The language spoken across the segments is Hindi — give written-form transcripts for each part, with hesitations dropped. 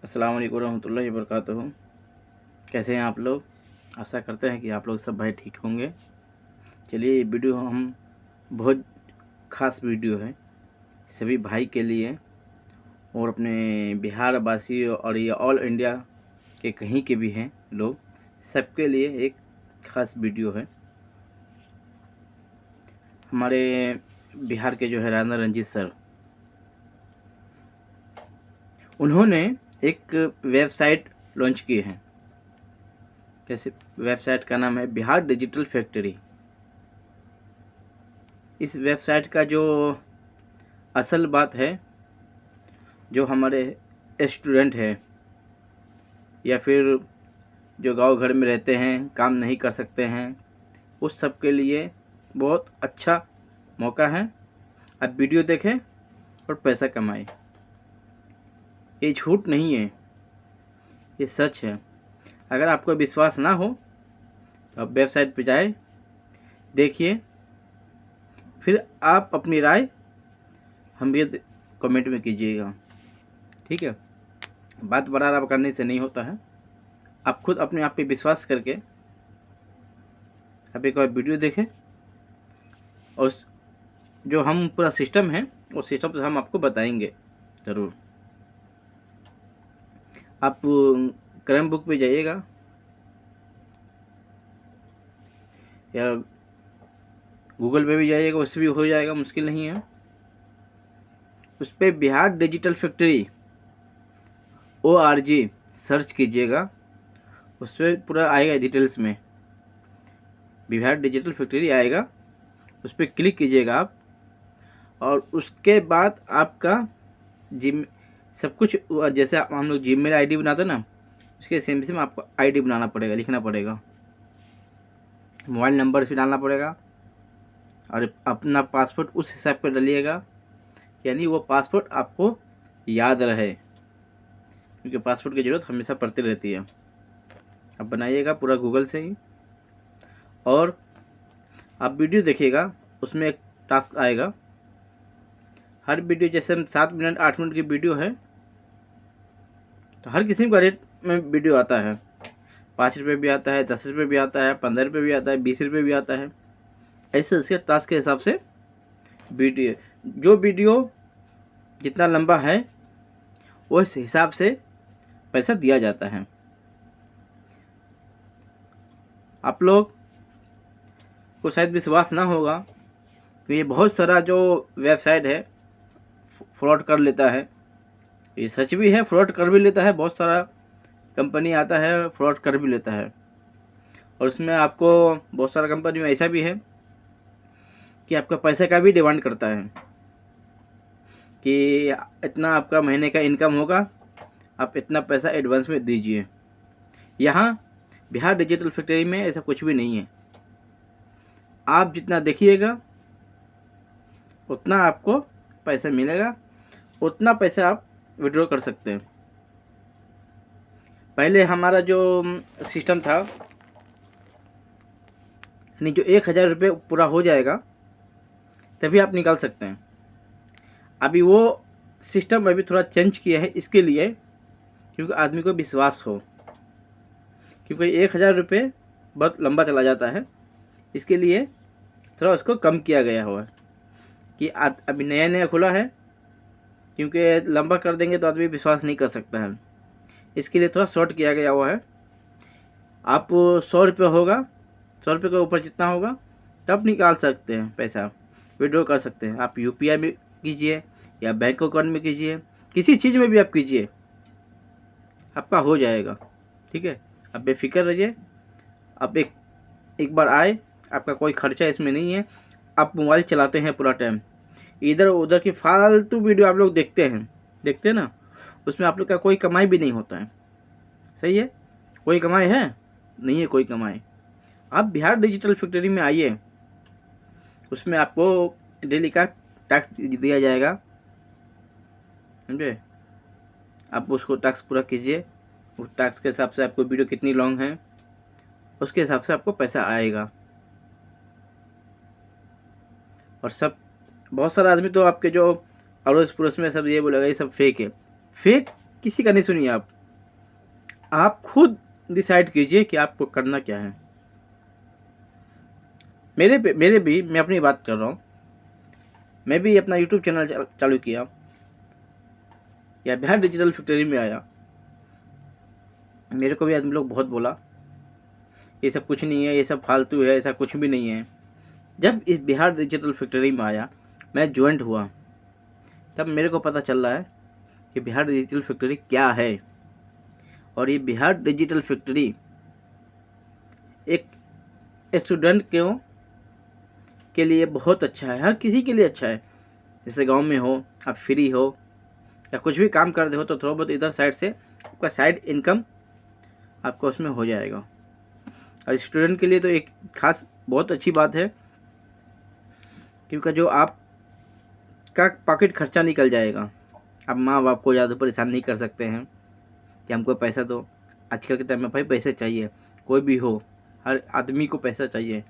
अस्सलाम वालेकुम रहमतुल्लाहि वबरकातुहू। कैसे हैं आप लोग? आशा करते हैं कि आप लोग सब भाई ठीक होंगे। चलिए, ये वीडियो हम बहुत ख़ास वीडियो है सभी भाई के लिए और अपने बिहार वासी और ये ऑल इंडिया के कहीं के भी हैं लोग, सबके लिए एक ख़ास वीडियो है। हमारे बिहार के जो है राणा रंजीत सर, उन्होंने एक वेबसाइट लॉन्च की है। जैसे वेबसाइट का नाम है बिहार डिजिटल फैक्ट्री। इस वेबसाइट का जो असल बात है, जो हमारे स्टूडेंट हैं या फिर जो गांव घर में रहते हैं, काम नहीं कर सकते हैं, उस सब के लिए बहुत अच्छा मौका है। आप वीडियो देखें और पैसा कमाएं। ये झूठ नहीं है, ये सच है। अगर आपको विश्वास ना हो तो आप वेबसाइट पे जाए, देखिए, फिर आप अपनी राय हम ये कमेंट में कीजिएगा। ठीक है? बात बराबर करने से नहीं होता है। आप खुद अपने आप पे विश्वास करके आप एक बार वीडियो देखें और जो हम पूरा सिस्टम है उस सिस्टम से हम आपको बताएंगे ज़रूर। आप क्रैम बुक पे जाइएगा या गूगल पे भी जाइएगा, उससे भी हो जाएगा, मुश्किल नहीं है। उस पर Bihar digital factory ORG search कीजिएगा, उस पर पूरा आएगा डिटेल्स में। बिहार डिजिटल फैक्ट्री आएगा, उस पर क्लिक कीजिएगा आप, और उसके बाद आपका जिम सब कुछ जैसे हम लोग जीमेल आईडी बनाते हैं ना, उसके सेम सेम आपको आईडी बनाना पड़ेगा, लिखना पड़ेगा, मोबाइल नंबर भी डालना पड़ेगा और अपना पासवर्ड उस हिसाब पर डालिएगा, यानी वो पासवर्ड आपको याद रहे, क्योंकि पासवर्ड की ज़रूरत हमेशा पड़ती रहती है। अब बनाइएगा पूरा गूगल से ही, और आप वीडियो देखिएगा, उसमें एक टास्क आएगा। हर वीडियो जैसे 7 मिनट 8 मिनट की वीडियो है तो हर किसी का रेट में वीडियो आता है। 5 रुपये भी आता है, 10 रुपये भी आता है, 15 रुपये भी आता है, 20 रुपये भी आता है। ऐसे उसके टास्क के हिसाब से वीडियो, जो वीडियो जितना लंबा है उस हिसाब से पैसा दिया जाता है। आप लोग को शायद विश्वास ना होगा कि ये बहुत सारा जो वेबसाइट है फ्रॉड कर लेता है। ये सच भी है, फ्रॉड कर भी लेता है, बहुत सारा कंपनी आता है फ्रॉड कर भी लेता है। और उसमें आपको बहुत सारा कंपनी में ऐसा भी है कि आपका पैसे का भी डिमांड करता है कि इतना आपका महीने का इनकम होगा, आप इतना पैसा एडवांस में दीजिए। यहाँ बिहार डिजिटल फैक्ट्री में ऐसा कुछ भी नहीं है। आप जितना देखिएगा उतना आपको पैसा मिलेगा, उतना पैसा आप विड्रॉ कर सकते हैं। पहले हमारा जो सिस्टम था, यानी जो 1000 रुपये पूरा हो जाएगा तभी आप निकाल सकते हैं। अभी वो सिस्टम अभी थोड़ा चेंज किया है, इसके लिए क्योंकि आदमी को विश्वास हो, क्योंकि 1000 रुपये बहुत लंबा चला जाता है, इसके लिए थोड़ा उसको कम किया गया हुआ है कि अभी नया नया खुला है, क्योंकि लंबा कर देंगे तो आदमी विश्वास नहीं कर सकता है, इसके लिए थोड़ा शॉर्ट किया गया हुआ है। आप 100 रुपये होगा, 100 रुपये के ऊपर जितना होगा तब निकाल सकते हैं, पैसा विड्रॉ कर सकते हैं। आप UPI में कीजिए या बैंक अकाउंट में कीजिए, किसी चीज़ में भी आप कीजिए, आपका हो जाएगा। ठीक है? आप बेफिक्र रहिए। आप एक बार आए, आपका कोई खर्चा इसमें नहीं है। आप मोबाइल चलाते हैं पूरा टाइम, इधर उधर की फालतू वीडियो आप लोग देखते हैं ना, उसमें आप लोग का कोई कमाई भी नहीं होता है। सही है? कोई कमाई है? नहीं है कोई कमाई। आप बिहार डिजिटल फैक्ट्री में आइए, उसमें आपको डेली का टैक्स दिया जाएगा, समझे? आप उसको टैक्स पूरा कीजिए, उस टैक्स के हिसाब से आपको वीडियो कितनी लॉन्ग है उसके हिसाब से आपको पैसा आएगा। और बहुत सारा आदमी तो आपके जो अड़ोस पड़ोस में सब ये बोलेगा ये सब फेक है। फेक किसी का नहीं सुनिए। आप खुद डिसाइड कीजिए कि आपको करना क्या है। मेरे भी मैं अपनी बात कर रहा हूँ। मैं भी अपना यूट्यूब चैनल चालू किया या बिहार डिजिटल फैक्ट्री में आया। मेरे को भी आदमी लोग बहुत बोला ये सब कुछ नहीं है, ये सब फालतू है, ऐसा कुछ भी नहीं है। जब इस बिहार डिजिटल फैक्ट्री में आया, मैं ज्वाइंट हुआ, तब मेरे को पता चल रहा है कि बिहार डिजिटल फैक्ट्री क्या है। और ये बिहार डिजिटल फैक्ट्री एक स्टूडेंट के लिए बहुत अच्छा है, हर किसी के लिए अच्छा है। जैसे गांव में हो, आप फ्री हो या कुछ भी काम कर रहे हो तो थोड़ा बहुत इधर साइड से आपका साइड इनकम आपको उसमें हो जाएगा। और स्टूडेंट के लिए तो एक खास बहुत अच्छी बात है, क्योंकि जो आप का पॉकेट खर्चा निकल जाएगा। आप माँ बाप को ज़्यादा परेशान नहीं कर सकते हैं कि हमको पैसा दो। आजकल के टाइम में भाई पैसे चाहिए, कोई भी हो, हर आदमी को पैसा चाहिए।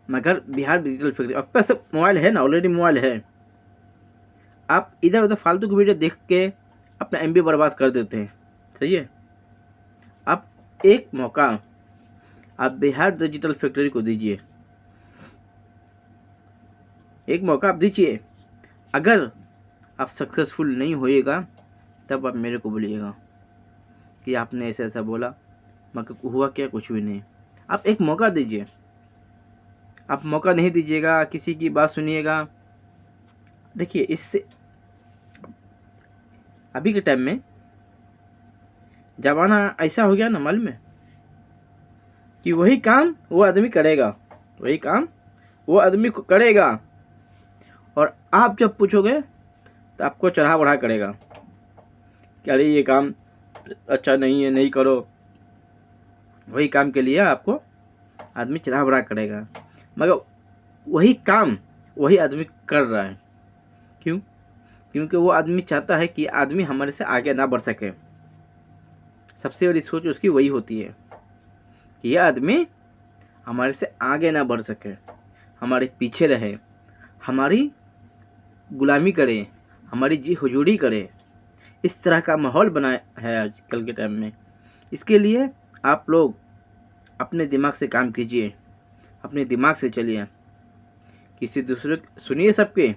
मगर बिहार डिजिटल फैक्ट्री, आपके पास मोबाइल है ना, ऑलरेडी मोबाइल है, आप इधर उधर फालतू की वीडियो देख के अपना एमबी बर्बाद कर देते हैं। सही है, आप एक मौका आप बिहार डिजिटल फैक्ट्री को दीजिए, एक मौका आप दीजिए। अगर आप सक्सेसफुल नहीं होइएगा तब आप मेरे को बोलिएगा कि आपने ऐसा ऐसा बोला, मगर हुआ क्या, कुछ भी नहीं। आप एक मौका दीजिए। आप मौका नहीं दीजिएगा, किसी की बात सुनिएगा। देखिए, इससे अभी के टाइम में ज़माना ऐसा हो गया ना, मालूम है, कि वही काम वो आदमी करेगा, वही काम वो आदमी को करेगा। और आप जब पूछोगे तो आपको चढ़ा बढ़ा करेगा कि अरे ये काम अच्छा नहीं है, नहीं करो। वही काम के लिए आपको आदमी चढ़ा बढ़ा करेगा, मगर वही काम वही आदमी कर रहा है। क्यों? क्योंकि वो आदमी चाहता है कि आदमी हमारे से आगे ना बढ़ सके। सबसे बड़ी सोच उसकी वही होती है कि यह आदमी हमारे से आगे ना बढ़ सके, हमारे पीछे रहे, हमारी गुलामी करे, हमारी जी हुजूरी करे। इस तरह का माहौल बना है आजकल के टाइम में। इसके लिए आप लोग अपने दिमाग से काम कीजिए, अपने दिमाग से चलिए। किसी दूसरे सुनिए सबके,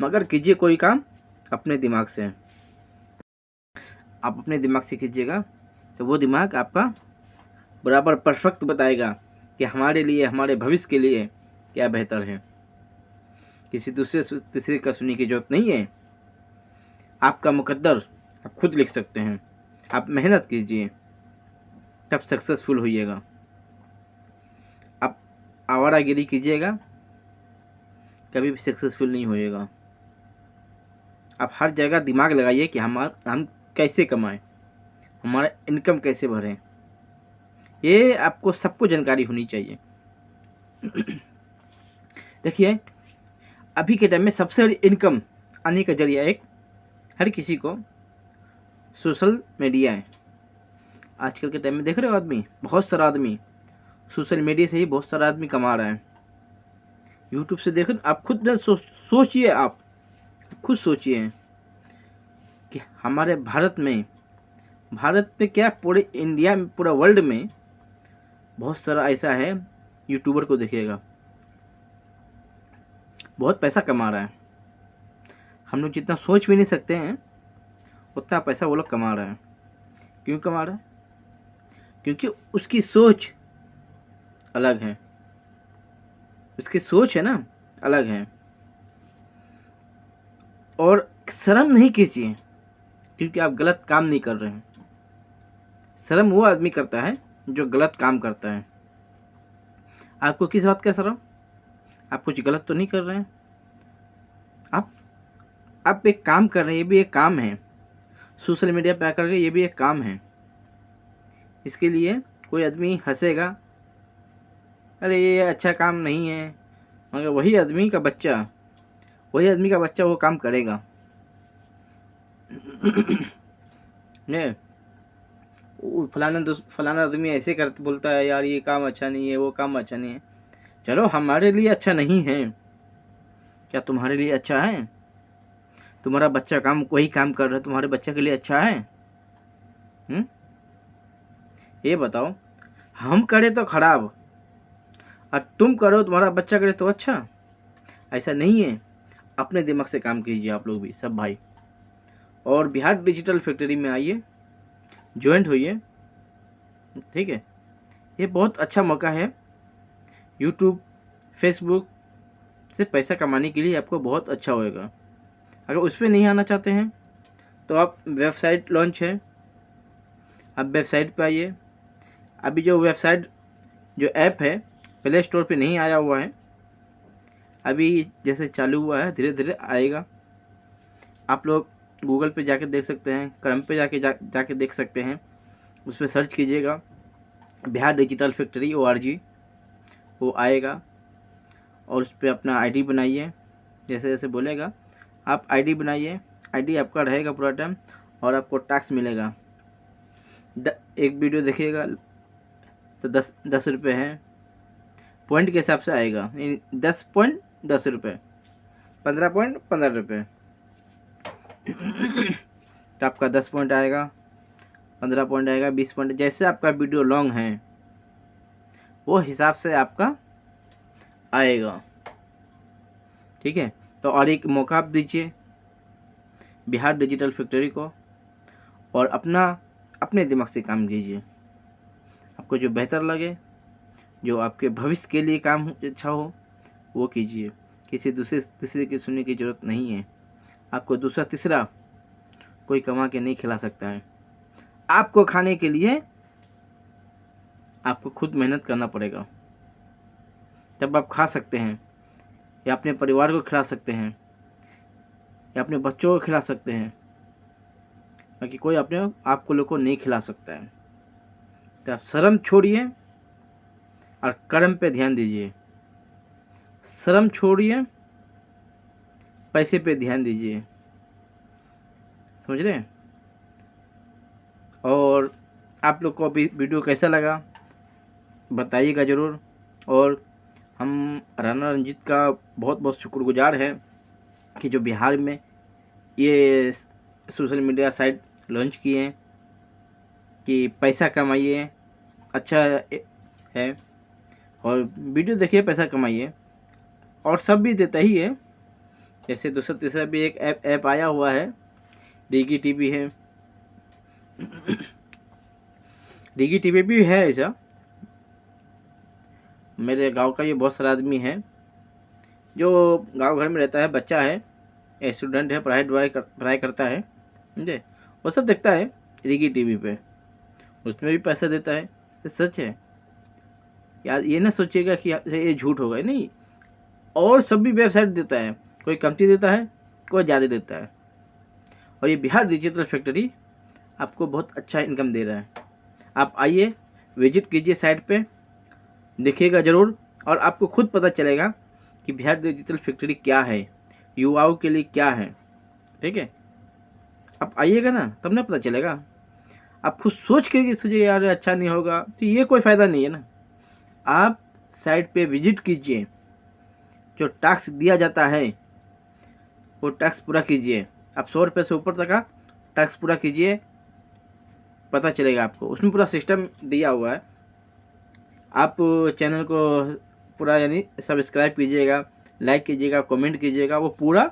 मगर कीजिए कोई काम अपने दिमाग से। आप अपने दिमाग से कीजिएगा तो वो दिमाग आपका बराबर परफेक्ट बताएगा कि हमारे लिए, हमारे भविष्य के लिए क्या बेहतर है। किसी तीसरे का सुनने की जरूरत नहीं है। आपका मुकद्दर आप खुद लिख सकते हैं। आप मेहनत कीजिए, तब सक्सेसफुल होइएगा। आप आवारागिरी कीजिएगा, कभी भी सक्सेसफुल नहीं होइएगा। आप हर जगह दिमाग लगाइए कि हम कैसे कमाएं, हमारा इनकम कैसे बढ़े। ये आपको सबको जानकारी होनी चाहिए। देखिए, अभी के टाइम में सबसे बड़ी इनकम आने का जरिया एक हर किसी को सोशल मीडिया है। आजकल के टाइम में देख रहे हो आदमी, बहुत सारा आदमी सोशल मीडिया से ही बहुत सारा आदमी कमा रहा है। यूट्यूब से देखो, आप खुद सोचिए, आप खुद सोचिए कि हमारे भारत में क्या, पूरे इंडिया में, पूरा वर्ल्ड में बहुत सारा ऐसा है यूट्यूबर को देखिएगा, बहुत पैसा कमा रहा है। हम लोग जितना सोच भी नहीं सकते हैं उतना पैसा वो लोग कमा रहा है। क्यों कमा रहा है? क्योंकि उसकी सोच अलग है, उसकी सोच है ना अलग है। और शर्म नहीं कीजिए, क्योंकि आप गलत काम नहीं कर रहे हैं। शर्म वो आदमी करता है जो गलत काम करता है। आपको किस बात का शर्म? आप कुछ गलत तो नहीं कर रहे हैं। आप एक काम कर रहे हैं, ये भी एक काम है। सोशल मीडिया पे आकर के ये भी एक काम है। इसके लिए कोई आदमी हंसेगा, अरे ये अच्छा काम नहीं है, मगर वही आदमी का बच्चा वो काम करेगा। ने फलाना आदमी ऐसे करते बोलता है, यार ये काम अच्छा नहीं है, वो काम अच्छा नहीं है। चलो, हमारे लिए अच्छा नहीं है, क्या तुम्हारे लिए अच्छा है? तुम्हारा बच्चा वही काम कर रहा है, तुम्हारे बच्चे के लिए अच्छा है? ये बताओ, हम करे तो खराब और तुम करो तुम्हारा बच्चा करे तो अच्छा? ऐसा नहीं है। अपने दिमाग से काम कीजिए आप लोग भी, सब भाई। और बिहार डिजिटल फैक्ट्री में आइए, ज्वाइंट होइए, ठीक है। ये बहुत अच्छा मौका है। यूट्यूब, फेसबुक से पैसा कमाने के लिए आपको बहुत अच्छा होएगा। अगर उस पर नहीं आना चाहते हैं तो आप वेबसाइट लॉन्च है, आप वेबसाइट पे आइए। अभी जो वेबसाइट जो ऐप है प्ले स्टोर पे नहीं आया हुआ है, अभी जैसे चालू हुआ है, धीरे धीरे आएगा। आप लोग गूगल पे जाके देख सकते हैं, क्रम पे जाके देख सकते हैं। उस पर सर्च कीजिएगा बिहार डिजिटल फैक्ट्री ORG, वो आएगा। और उस पर अपना आईडी बनाइए, जैसे जैसे बोलेगा आप आईडी बनाइए। आईडी आपका रहेगा पूरा टाइम और आपको टैक्स मिलेगा। एक वीडियो देखिएगा तो 10 रुपये है, पॉइंट के हिसाब से आएगा। 10 पॉइंट 10 रुपये, 15 पॉइंट 15 रुपये। तो आपका 10 पॉइंट आएगा, 15 पॉइंट आएगा, 20 पॉइंट। जैसे आपका वीडियो लॉन्ग है वो हिसाब से आपका आएगा, ठीक है। तो और एक मौका आप दीजिए बिहार डिजिटल फैक्ट्री को और अपने दिमाग से काम कीजिए। आपको जो बेहतर लगे, जो आपके भविष्य के लिए काम अच्छा हो, वो कीजिए। किसी तीसरे की सुनने की ज़रूरत नहीं है। आपको दूसरा तीसरा कोई कमा के नहीं खिला सकता है। आपको खाने के लिए आपको खुद मेहनत करना पड़ेगा, तब आप खा सकते हैं, या अपने परिवार को खिला सकते हैं, या अपने बच्चों को खिला सकते हैं। बाकी कोई आपको लोग को नहीं खिला सकता है। तो आप शर्म छोड़िए और कर्म पे ध्यान दीजिए। शर्म छोड़िए, पैसे पे ध्यान दीजिए, समझ रहे हैं? और आप लोग को अभी वीडियो कैसा लगा बताइएगा ज़रूर। और हम राणा रंजीत का बहुत बहुत शुक्रगुजार हैं कि जो बिहार में ये सोशल मीडिया साइट लॉन्च किए हैं कि पैसा कमाइए, अच्छा है। और वीडियो देखिए, पैसा कमाइए। और सब भी देता ही है, जैसे दूसरा तीसरा भी एक ऐप आया हुआ है, डिगी टीवी है। डिगी टीवी भी है ऐसा। मेरे गांव का ये बहुत सारा आदमी है जो गांव घर में रहता है, बच्चा है, स्टूडेंट है, पढ़ाई करता है, समझे। वो सब देखता है डिगी टीवी पे, उसमें भी पैसा देता है। ये सच है यार, ये ना सोचिएगा कि ये झूठ होगा, नहीं। और सब भी वेबसाइट देता है, कोई कमती देता है, कोई ज़्यादा देता है। और ये बिहार डिजिटल फैक्ट्री आपको बहुत अच्छा इनकम दे रहा है। आप आइए, विजिट कीजिए साइट पे, देखिएगा ज़रूर, और आपको खुद पता चलेगा कि बिहार डिजिटल फैक्ट्री क्या है, युवाओं के लिए क्या है, ठीक है। आप आइएगा ना, तब ना पता चलेगा। आप खुद सोच के सोचिए यार अच्छा नहीं होगा, तो ये कोई फ़ायदा नहीं है ना। आप साइट पे विजिट कीजिए, जो टैक्स दिया जाता है वो टैक्स पूरा कीजिए। आप 100 रुपये से ऊपर तक का टैक्स पूरा कीजिए, पता चलेगा आपको। उसमें पूरा सिस्टम दिया हुआ है। आप चैनल को पूरा यानी सब्सक्राइब कीजिएगा, लाइक कीजिएगा, कमेंट कीजिएगा, वो पूरा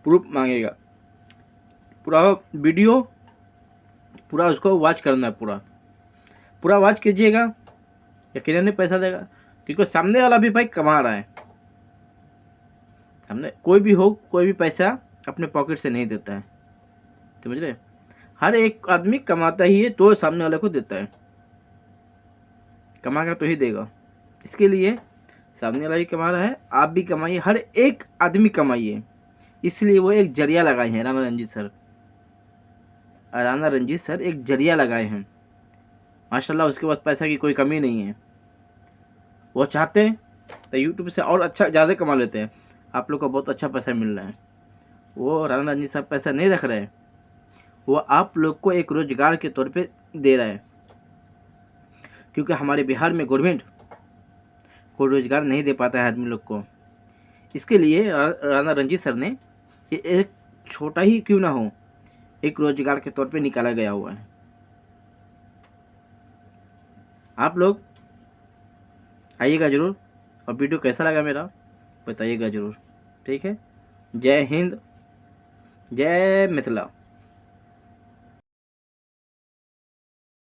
प्रूफ मांगेगा। पूरा वीडियो पूरा उसको वॉच करना है, पूरा वॉच कीजिएगा, यकीनन नहीं पैसा देगा। क्योंकि सामने वाला भी भाई कमा रहा है। सामने कोई भी हो, कोई भी पैसा अपने पॉकेट से नहीं देता है, समझ रहे। हर एक आदमी कमाता ही है तो सामने वाले को देता है, कमा कर तो ही देगा। इसके लिए सामने वाला भी कमा रहा है, आप भी कमाइए, हर एक आदमी कमाइए। इसलिए वो एक जरिया लगाए हैं राणा रंजीत सर एक जरिया लगाए हैं माशाल्लाह। उसके पास पैसा की कोई कमी नहीं है। वो चाहते हैं तो यूट्यूब से और अच्छा ज़्यादा कमा लेते हैं। आप लोग को बहुत अच्छा पैसा मिल रहा है। वो राणा रंजीत साहब पैसा नहीं रख रहे हैं, वो आप लोग को एक रोजगार के तौर पे दे रहा है। क्योंकि हमारे बिहार में गवर्नमेंट को रोजगार नहीं दे पाता है आदमी लोग को। इसके लिए राणा रंजीत सर ने ये एक छोटा ही क्यों ना हो, एक रोजगार के तौर पे निकाला गया हुआ है। आप लोग आइएगा ज़रूर, और वीडियो कैसा लगा मेरा बताइएगा ज़रूर। ठीक है, जय हिंद, जय मिथिला।